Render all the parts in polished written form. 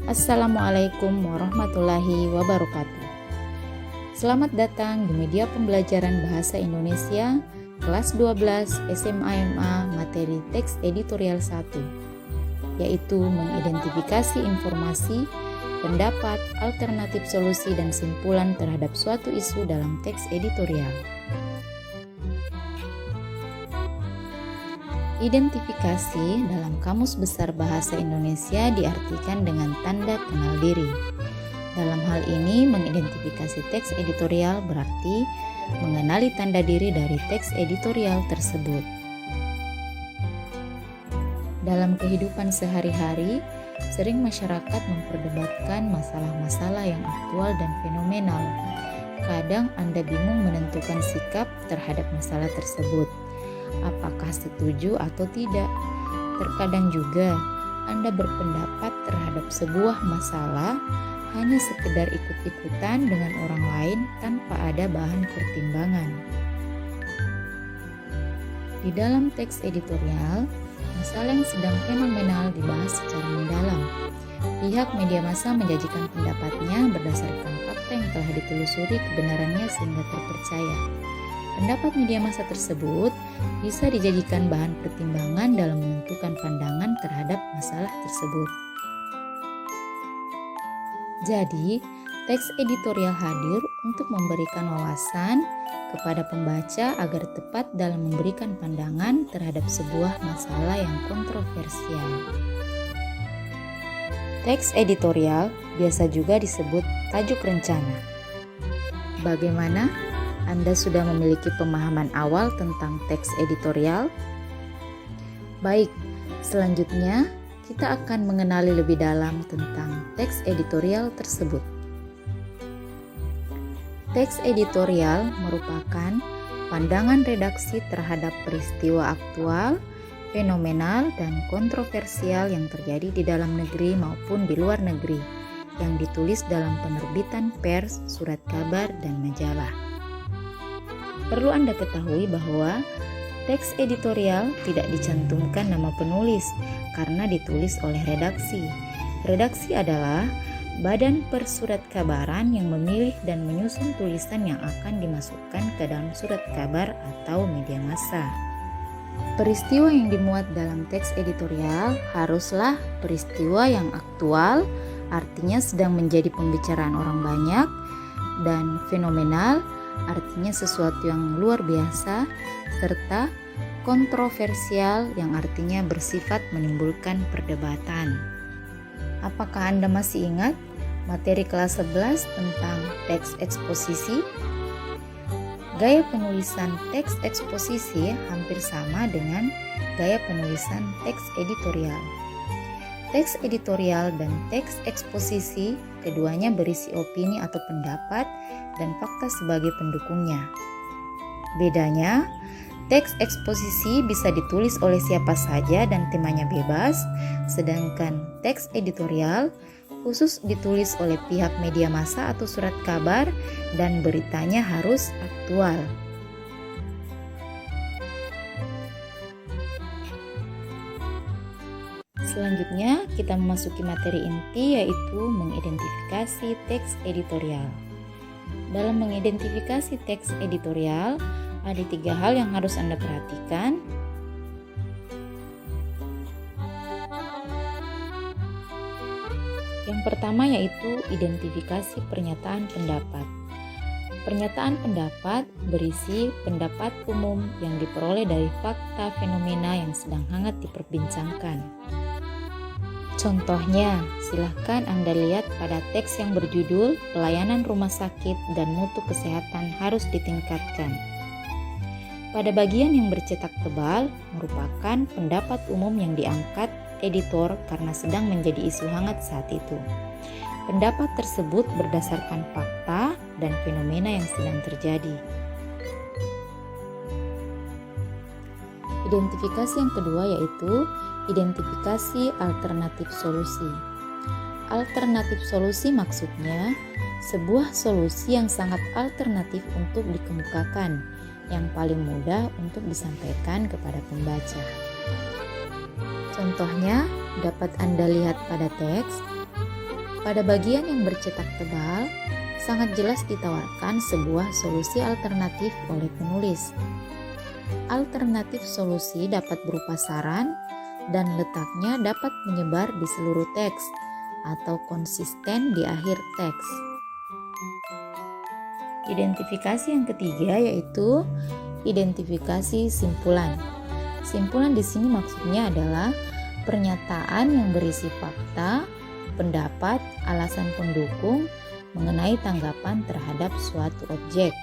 Assalamualaikum warahmatullahi wabarakatuh. Selamat datang di media pembelajaran Bahasa Indonesia kelas 12 SMA materi teks editorial 1, yaitu mengidentifikasi informasi, pendapat, alternatif solusi dan simpulan terhadap suatu isu dalam teks editorial. Identifikasi dalam Kamus Besar Bahasa Indonesia diartikan dengan tanda kenal diri. Dalam hal ini, mengidentifikasi teks editorial berarti mengenali tanda diri dari teks editorial tersebut. Dalam kehidupan sehari-hari, sering masyarakat memperdebatkan masalah-masalah yang aktual dan fenomenal. Kadang Anda bingung menentukan sikap terhadap masalah tersebut. Apakah setuju atau tidak? Terkadang juga Anda berpendapat terhadap sebuah masalah hanya sekedar ikut-ikutan dengan orang lain tanpa ada bahan pertimbangan. Di dalam teks editorial, masalah yang sedang fenomenal dibahas secara mendalam. Pihak media massa menjanjikan pendapatnya berdasarkan fakta yang telah ditelusuri kebenarannya sehingga terpercaya. Pendapat media massa tersebut bisa dijadikan bahan pertimbangan dalam menentukan pandangan terhadap masalah tersebut. Jadi, teks editorial hadir untuk memberikan wawasan kepada pembaca agar tepat dalam memberikan pandangan terhadap sebuah masalah yang kontroversial. Teks editorial biasa juga disebut tajuk rencana. Bagaimana? Anda sudah memiliki pemahaman awal tentang teks editorial? Baik, selanjutnya kita akan mengenali lebih dalam tentang teks editorial tersebut. Teks editorial merupakan pandangan redaksi terhadap peristiwa aktual, fenomenal, dan kontroversial yang terjadi di dalam negeri maupun di luar negeri, yang ditulis dalam penerbitan pers, surat kabar, dan majalah. Perlu Anda ketahui bahwa teks editorial tidak dicantumkan nama penulis karena ditulis oleh redaksi. Redaksi adalah badan persurat kabaran yang memilih dan menyusun tulisan yang akan dimasukkan ke dalam surat kabar atau media massa. Peristiwa yang dimuat dalam teks editorial haruslah peristiwa yang aktual, artinya sedang menjadi pembicaraan orang banyak, dan fenomenal, artinya sesuatu yang luar biasa, serta kontroversial yang artinya bersifat menimbulkan perdebatan. Apakah Anda masih ingat materi kelas 11 tentang teks eksposisi? Gaya penulisan teks eksposisi hampir sama dengan gaya penulisan teks editorial. Teks editorial dan teks eksposisi keduanya berisi opini atau pendapat dan fakta sebagai pendukungnya. Bedanya, teks eksposisi bisa ditulis oleh siapa saja dan temanya bebas, sedangkan teks editorial khusus ditulis oleh pihak media massa atau surat kabar dan beritanya harus aktual. Selanjutnya, kita memasuki materi inti yaitu mengidentifikasi teks editorial. Dalam mengidentifikasi teks editorial, ada 3 hal yang harus Anda perhatikan. Yang pertama yaitu identifikasi pernyataan pendapat. Pernyataan pendapat berisi pendapat umum yang diperoleh dari fakta fenomena yang sedang hangat diperbincangkan. Contohnya, silahkan Anda lihat pada teks yang berjudul Pelayanan Rumah Sakit dan Mutu Kesehatan Harus Ditingkatkan. Pada bagian yang bercetak tebal merupakan pendapat umum yang diangkat editor karena sedang menjadi isu hangat saat itu. Pendapat tersebut berdasarkan fakta dan fenomena yang sedang terjadi. Identifikasi yang kedua yaitu identifikasi alternatif solusi. Alternatif solusi maksudnya sebuah solusi yang sangat alternatif untuk dikemukakan, yang paling mudah untuk disampaikan kepada pembaca. Contohnya dapat Anda lihat pada teks. Pada bagian yang bercetak tebal, sangat jelas ditawarkan sebuah solusi alternatif oleh penulis. Alternatif solusi dapat berupa saran dan letaknya dapat menyebar di seluruh teks atau konsisten di akhir teks. Identifikasi yang ketiga yaitu identifikasi simpulan. Simpulan di sini maksudnya adalah pernyataan yang berisi fakta, pendapat, alasan pendukung mengenai tanggapan terhadap suatu objek.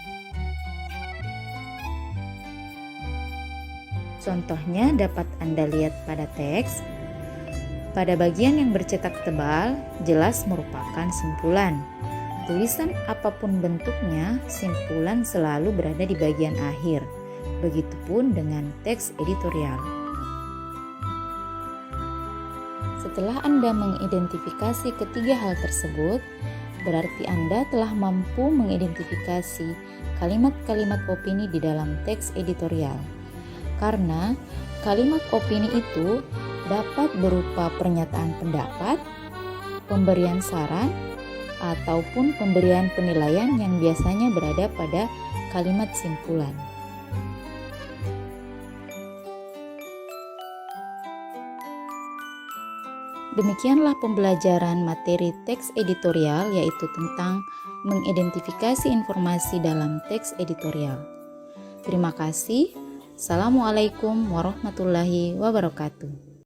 Contohnya dapat Anda lihat pada teks. Pada bagian yang bercetak tebal, jelas merupakan simpulan. Tulisan apapun bentuknya, simpulan selalu berada di bagian akhir. Begitupun dengan teks editorial. Setelah Anda mengidentifikasi ketiga hal tersebut, berarti Anda telah mampu mengidentifikasi kalimat-kalimat opini di dalam teks editorial. Karena kalimat opini itu dapat berupa pernyataan pendapat, pemberian saran, ataupun pemberian penilaian yang biasanya berada pada kalimat simpulan. Demikianlah pembelajaran materi teks editorial, yaitu tentang mengidentifikasi informasi dalam teks editorial. Terima kasih. Assalamualaikum warahmatullahi wabarakatuh.